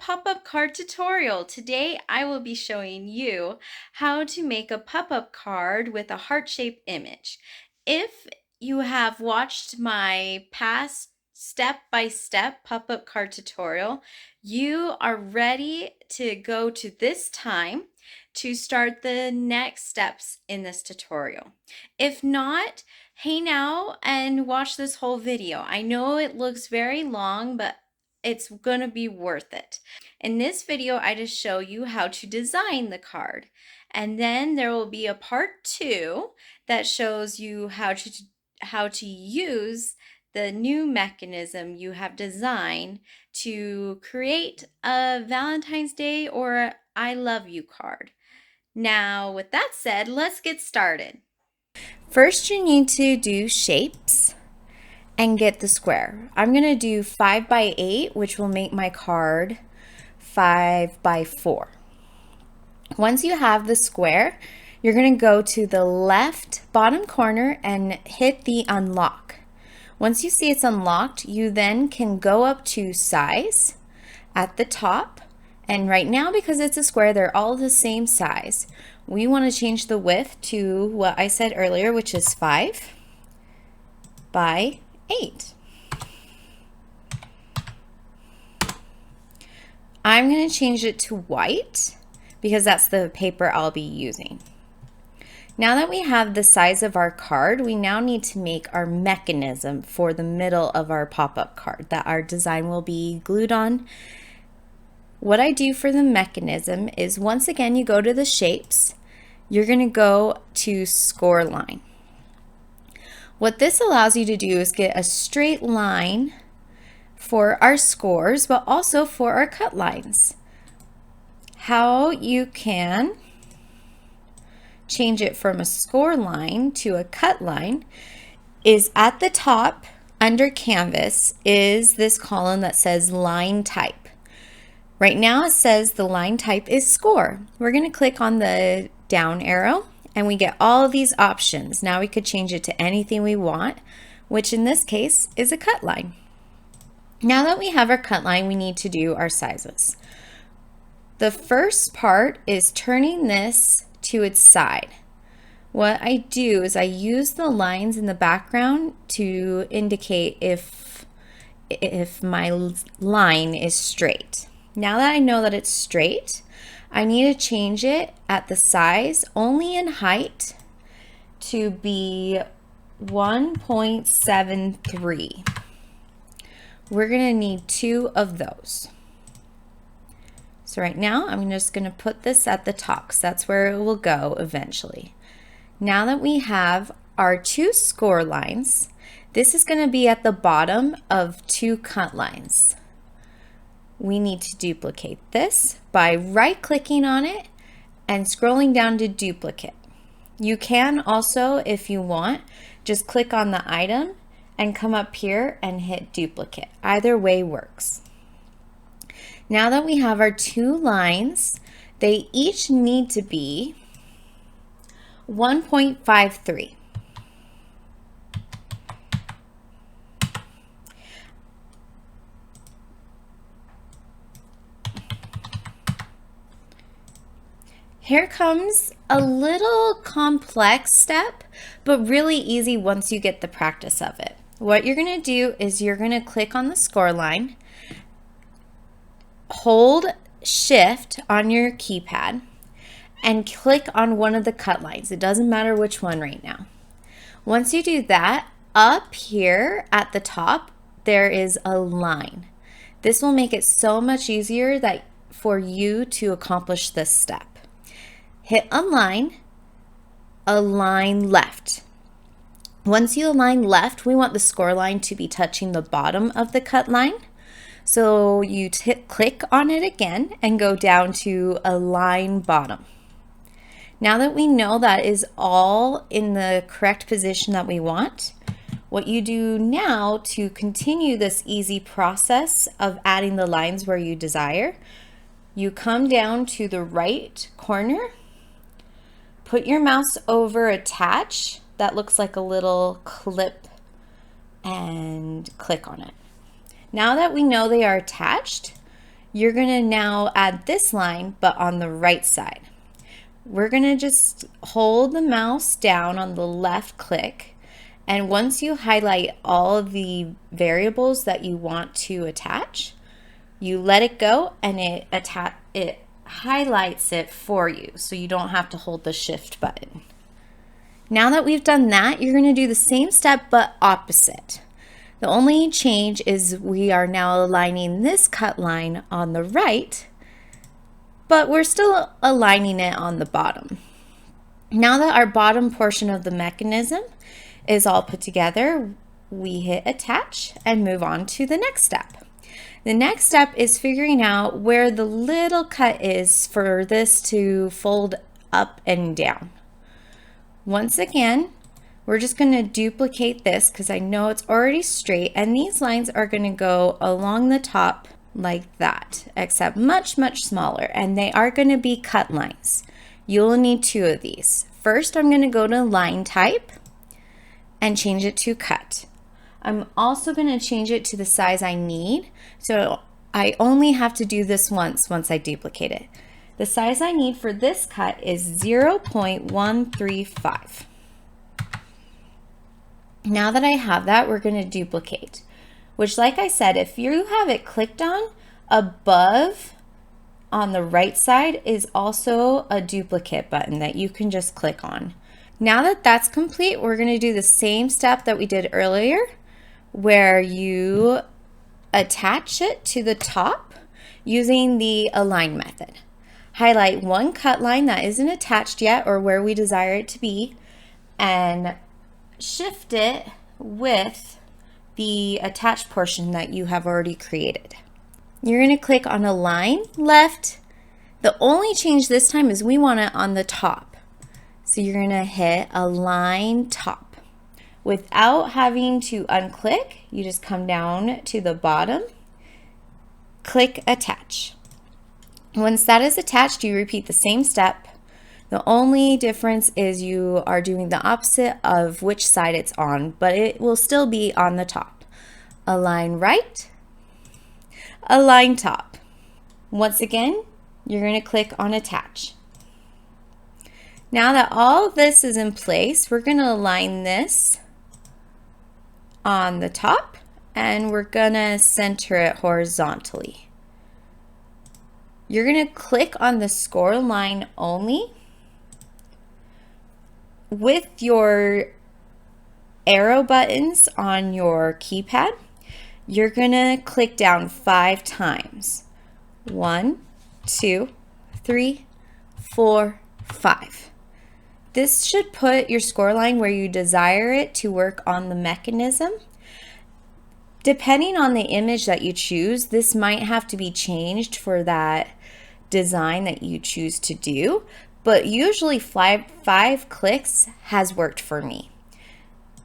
pop-up card tutorial. Today I will be showing you how to make a pop-up card with a heart-shaped image. If you have watched my past step-by-step pop-up card tutorial, you are ready to go to this time to start the next steps in this tutorial. If not, hey now and watch this whole video. I know it looks very long, but it's gonna be worth it. In this video, I just show you how to design the card. And then there will be a part 2 that shows you how to use the new mechanism you have designed to create a Valentine's Day or I love you card. Now, with that said, let's get started. First, you need to do shapes and get the square. I'm going to do 5 by 8, which will make my card 5 by 4. Once you have the square, you're going to go to the left bottom corner and hit the unlock. Once you see it's unlocked, you then can go up to size at the top. And right now, because it's a square, they're all the same size. We want to change the width to what I said earlier, which is 5 by 8. I'm going to change it to white because that's the paper I'll be using. Now that we have the size of our card, we now need to make our mechanism for the middle of our pop-up card that our design will be glued on. What I do for the mechanism is, once again, you go to the shapes, you're going to go to score line. What this allows you to do is get a straight line for our scores, but also for our cut lines. How you can change it from a score line to a cut line is at the top under canvas is this column that says line type. Right now it says the line type is score. We're going to click on the down arrow and we get all of these options. Now we could change it to anything we want, which in this case is a cut line. Now that we have our cut line, we need to do our sizes. The first part is turning this to its side. What I do is I use the lines in the background to indicate if my line is straight. Now that I know that it's straight, I need to change it at the size only in height to be 1.73. We're going to need 2 of those. So right now I'm just going to put this at the top because that's where it will go eventually. Now that we have our 2 score lines, this is going to be at the bottom of 2 cut lines. We need to duplicate this by right-clicking on it and scrolling down to duplicate. You can also, if you want, just click on the item and come up here and hit duplicate. Either way works. Now that we have our 2 lines, they each need to be 1.53. Here comes a little complex step, but really easy once you get the practice of it. What you're going to do is you're going to click on the score line, hold shift on your keypad, and click on one of the cut lines. It doesn't matter which one right now. Once you do that, up here at the top, there is a line. This will make it so much easier for you to accomplish this step. Hit align, align left. Once you align left, we want the score line to be touching the bottom of the cut line. So you click on it again and go down to align bottom. Now that we know that is all in the correct position that we want, what you do now to continue this easy process of adding the lines where you desire, you come down to the right corner, put your mouse over attach, that looks like a little clip, and click on it. Now that we know they are attached, you're gonna now add this line, but on the right side. We're gonna just hold the mouse down on the left click, and once you highlight all of the variables that you want to attach, you let it go and it highlights it for you, so you don't have to hold the shift button. Now that we've done that, you're gonna do the same step but opposite. The only change is we are now aligning this cut line on the right, but we're still aligning it on the bottom. Now that our bottom portion of the mechanism is all put together, we hit attach and move on to the next step. The next step is figuring out where the little cut is for this to fold up and down. Once again, we're just going to duplicate this because I know it's already straight, and these lines are going to go along the top like that, except much, much smaller, and they are going to be cut lines. You'll need 2 of these. First, I'm going to go to line type and change it to cut. I'm also going to change it to the size I need, so I only have to do this once I duplicate it. The size I need for this cut is 0.135. Now that I have that, we're going to duplicate, which, like I said, if you have it clicked on, above on the right side is also a duplicate button that you can just click on. Now that that's complete, we're going to do the same step that we did earlier, where you attach it to the top using the align method. Highlight one cut line that isn't attached yet or where we desire it to be, and shift it with the attached portion that you have already created. You're going to click on align left. The only change this time is we want it on the top. So you're going to hit align top. Without having to unclick, you just come down to the bottom, click attach. Once that is attached, you repeat the same step. The only difference is you are doing the opposite of which side it's on, but it will still be on the top. Align right, align top. Once again, you're going to click on attach. Now that all of this is in place, we're going to align this on the top, and we're going to center it horizontally. You're going to click on the score line only. With your arrow buttons on your keypad, you're going to click down 5 times. 1, 2, 3, 4, 5. This should put your score line where you desire it to work on the mechanism. Depending on the image that you choose, this might have to be changed for that design that you choose to do, but usually 5 clicks has worked for me.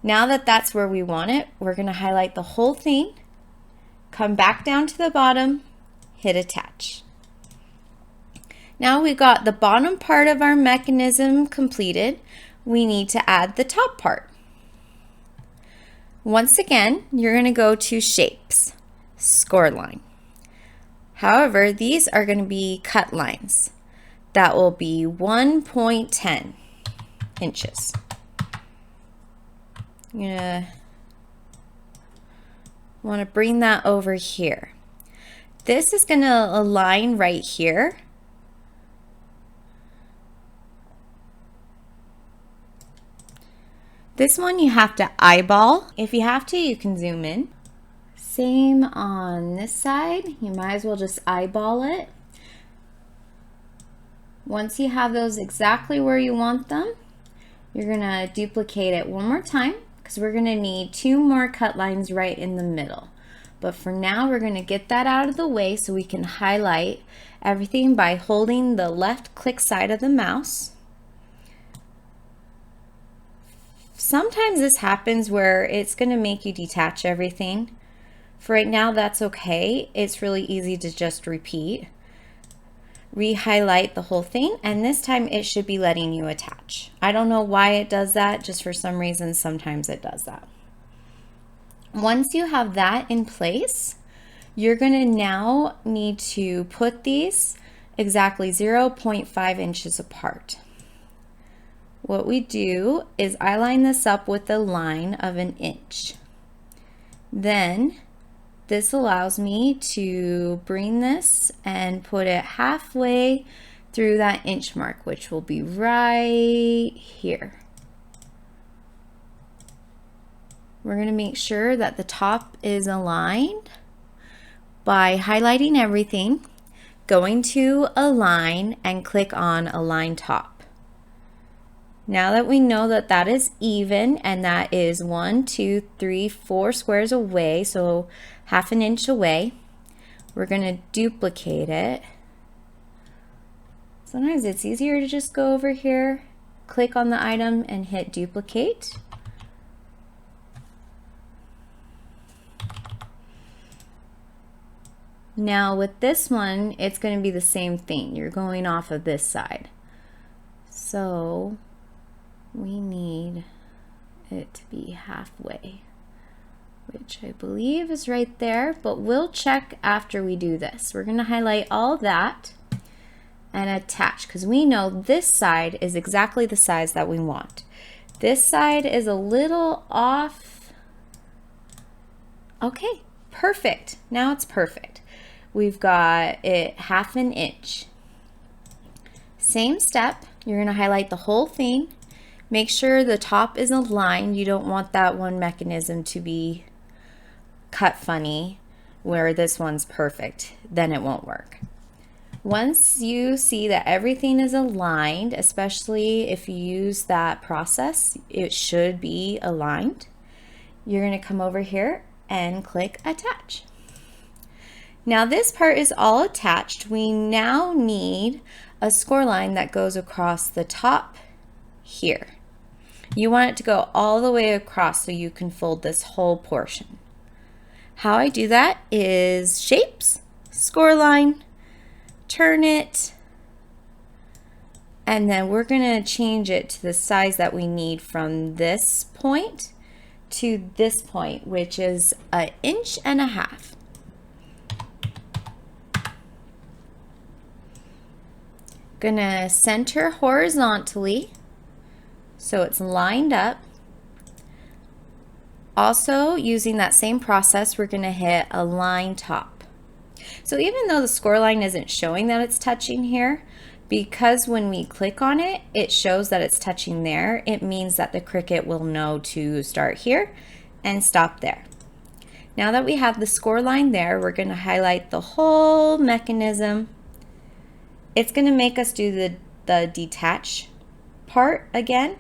Now that that's where we want it, we're going to highlight the whole thing, come back down to the bottom, hit attach. Now we've got the bottom part of our mechanism completed. We need to add the top part. Once again, you're going to go to shapes, score line. However, these are going to be cut lines. That will be 1.10 inches. I'm going to want to bring that over here. This is going to align right here. This one you have to eyeball. If you have to, you can zoom in. Same on this side. You might as well just eyeball it. Once you have those exactly where you want them, you're going to duplicate it one more time because we're going to need 2 more cut lines right in the middle. But for now, we're going to get that out of the way so we can highlight everything by holding the left click side of the mouse. Sometimes this happens where it's going to make you detach everything. For right now, that's okay. It's really easy to just repeat. Re-highlight the whole thing, and this time it should be letting you attach. I don't know why it does that, just for some reason sometimes it does that. Once you have that in place, You're going to now need to put these exactly 0.5 inches apart. What we do is I line this up with a line of 1 inch. Then this allows me to bring this and put it halfway through that inch mark, which will be right here. We're going to make sure that the top is aligned by highlighting everything, going to Align, and click on Align Top. Now that we know that that is even and that is 1, 2, 3, 4 squares away, so half an inch away, we're going to duplicate it. Sometimes it's easier to just go over here, click on the item, and hit duplicate. Now with this one, it's going to be the same thing. You're going off of this side. So we need it to be halfway, which I believe is right there, but we'll check after we do this. We're going to highlight all that and attach, because we know this side is exactly the size that we want. This side is a little off. Okay, perfect. Now it's perfect. We've got it half an inch. Same step, you're going to highlight the whole thing. Make sure the top is aligned. You don't want that one mechanism to be cut funny where this one's perfect. Then it won't work. Once you see that everything is aligned, especially if you use that process, it should be aligned. You're going to come over here and click Attach. Now this part is all attached. We now need a score line that goes across the top here. You want it to go all the way across so you can fold this whole portion. How I do that is Shapes, Score Line, turn it, and then we're going to change it to the size that we need from this point to this point, which is 1.5 inches. Gonna center horizontally so it's lined up. Also, using that same process, we're gonna hit Align Top. So even though the score line isn't showing that it's touching here, because when we click on it, it shows that it's touching there, it means that the Cricut will know to start here and stop there. Now that we have the score line there, we're gonna highlight the whole mechanism. It's going to make us do the detach part again,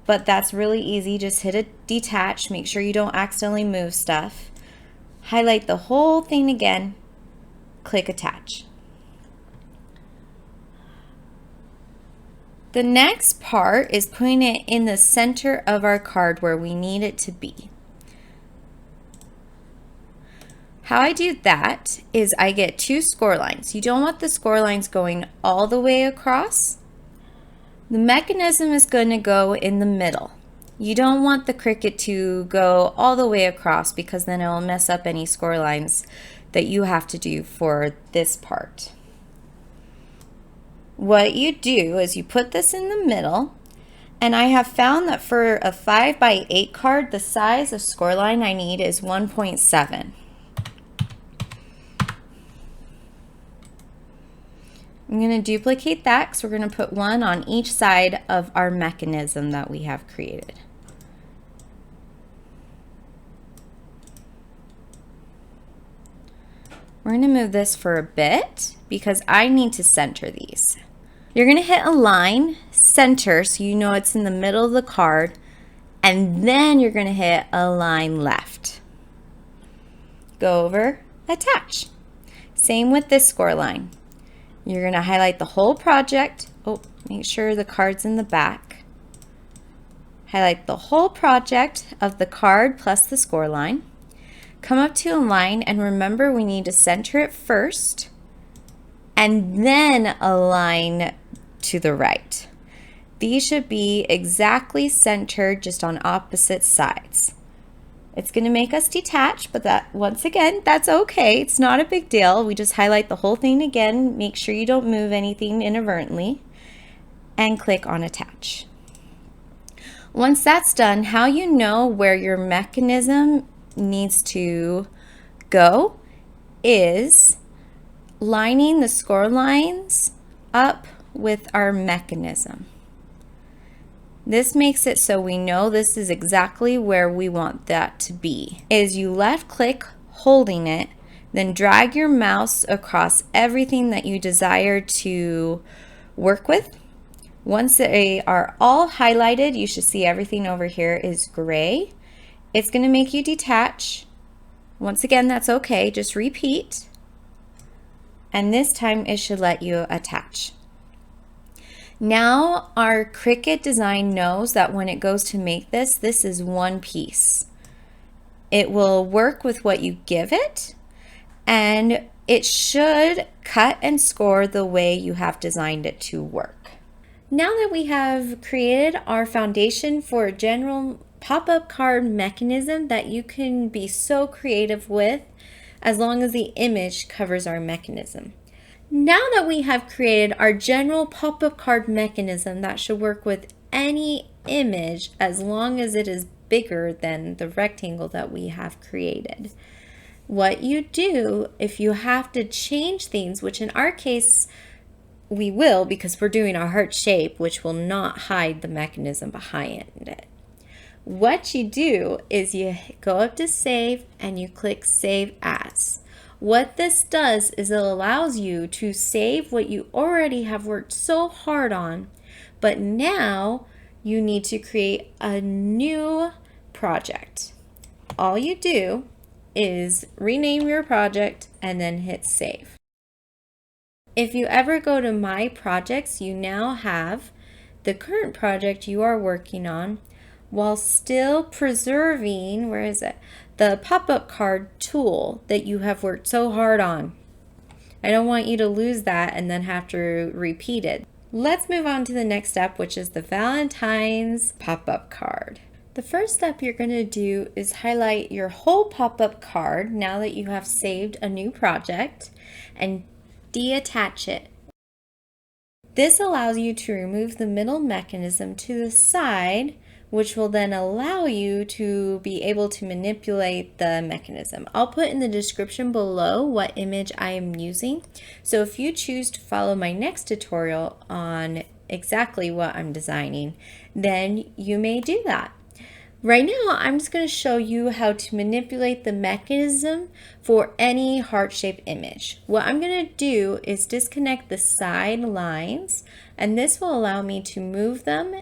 but that's really easy. Just hit a detach, make sure you don't accidentally move stuff. Highlight the whole thing again, click Attach. The next part is putting it in the center of our card where we need it to be. How I do that is I get 2 score lines. You don't want the score lines going all the way across. The mechanism is going to go in the middle. You don't want the Cricut to go all the way across because then it will mess up any score lines that you have to do for this part. What you do is you put this in the middle, and I have found that for a 5x8 card, the size of score line I need is 1.7. I'm going to duplicate that because we're going to put one on each side of our mechanism that we have created. We're going to move this for a bit because I need to center these. You're going to hit Align, Center, so you know it's in the middle of the card, and then you're going to hit Align Left. Go over, Attach. Same with this score line. You're going to highlight the whole project. Oh, make sure the card's in the back. Highlight the whole project of the card plus the score line. Come up to Align, and remember we need to center it first and then align to the right. These should be exactly centered, just on opposite sides. It's going to make us detach, but that, once again, that's okay. It's not a big deal. We just highlight the whole thing again. Make sure you don't move anything inadvertently and click on attach. Once that's done, how you know where your mechanism needs to go is lining the score lines up with our mechanism. This makes it so we know this is exactly where we want that to be. Is you left click holding it, then drag your mouse across everything that you desire to work with. Once they are all highlighted, you should see everything over here is gray. It's going to make you detach. Once again, that's okay. Just repeat. And this time it should let you attach. Now our Cricut design knows that when it goes to make this, this is one piece. It will work with what you give it, and it should cut and score the way you have designed it to work. Now that we have created our foundation for a general pop-up card mechanism that you can be so creative with, as long as the image covers our mechanism. Now that we have created our general pop-up card mechanism that should work with any image as long as it is bigger than the rectangle that we have created. What you do if you have to change things, which in our case we will because we're doing a heart shape, which will not hide the mechanism behind it. What you do is you go up to save and you click save as. What this does is it allows you to save what you already have worked so hard on, but now you need to create a new project. All you do is rename your project and then hit save. If you ever go to my projects, you now have the current project you are working on while still preserving, where is it? The pop-up card tool that you have worked so hard on. I don't want you to lose that and then have to repeat it. Let's move on to the next step, which is the Valentine's pop-up card. The first step you're going to do is highlight your whole pop-up card now that you have saved a new project and deattach it. This allows you to remove the middle mechanism to the side, which will then allow you to be able to manipulate the mechanism. I'll put in the description below what image I am using. So if you choose to follow my next tutorial on exactly what I'm designing, then you may do that. Right now, I'm just going to show you how to manipulate the mechanism for any heart-shaped image. What I'm going to do is disconnect the side lines, and this will allow me to move them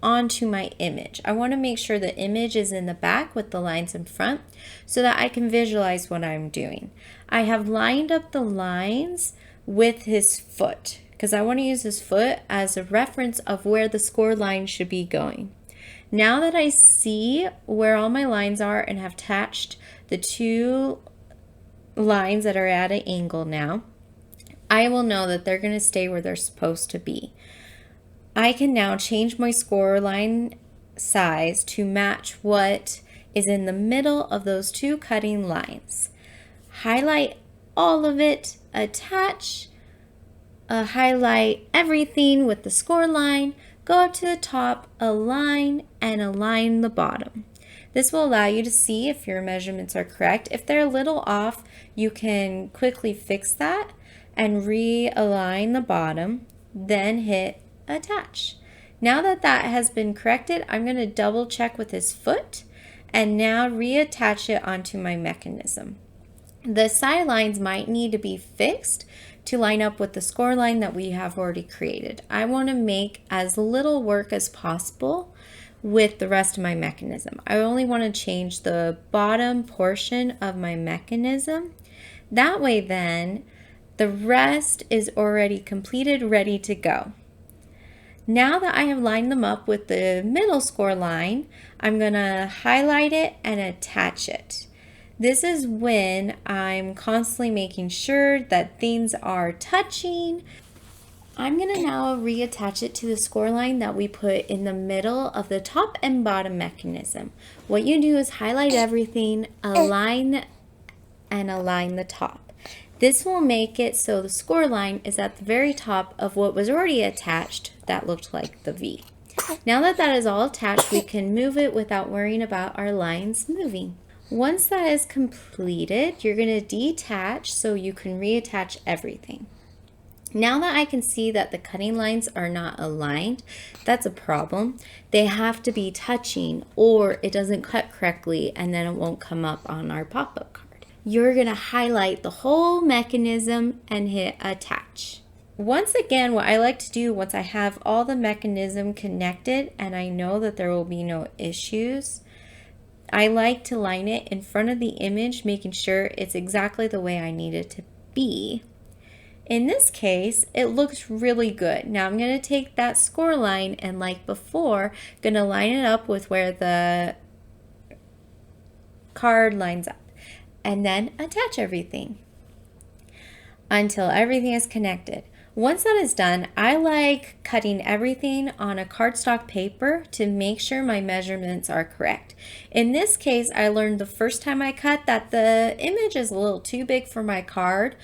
onto my image. I want to make sure the image is in the back with the lines in front so that I can visualize what I'm doing. I have lined up the lines with his foot because I want to use his foot as a reference of where the score line should be going. Now that I see where all my lines are and have attached the two lines that are at an angle now, I will know that they're going to stay where they're supposed to be. I can now change my score line size to match what is in the middle of those two cutting lines. Highlight all of it, attach, highlight everything with the score line, go up to the top, align, and align the bottom. This will allow you to see if your measurements are correct. If they're a little off, you can quickly fix that and realign the bottom, then hit attach. Now that that has been corrected, I'm going to double check with his foot and now reattach it onto my mechanism. The side lines might need to be fixed to line up with the score line that we have already created. I want to make as little work as possible with the rest of my mechanism. I only want to change the bottom portion of my mechanism. That way then, the rest is already completed, ready to go. Now that I have lined them up with the middle score line, I'm going to highlight it and attach it. This is when I'm constantly making sure that things are touching. I'm going to now reattach it to the score line that we put in the middle of the top and bottom mechanism. What you do is highlight everything, align the top. This will make it so the score line is at the very top of what was already attached that looked like the V. Now that that is all attached, we can move it without worrying about our lines moving. Once that is completed, you're going to detach so you can reattach everything. Now that I can see that the cutting lines are not aligned, that's a problem. They have to be touching or it doesn't cut correctly and then it won't come up on our pop-up card. You're going to highlight the whole mechanism and hit attach. Once again, what I like to do once I have all the mechanism connected and I know that there will be no issues, I like to line it in front of the image, making sure it's exactly the way I need it to be. In this case, it looks really good. Now I'm going to take that score line and like before, going to line it up with where the card lines up and then attach everything until everything is connected. Once that is done, I like cutting everything on a cardstock paper to make sure my measurements are correct. In this case, I learned the first time I cut that the image is a little too big for my card.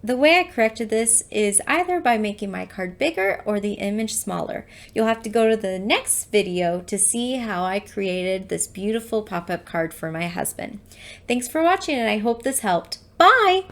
The way I corrected this is either by making my card bigger or the image smaller. You'll have to go to the next video to see how I created this beautiful pop-up card for my husband. Thanks for watching and I hope this helped. Bye!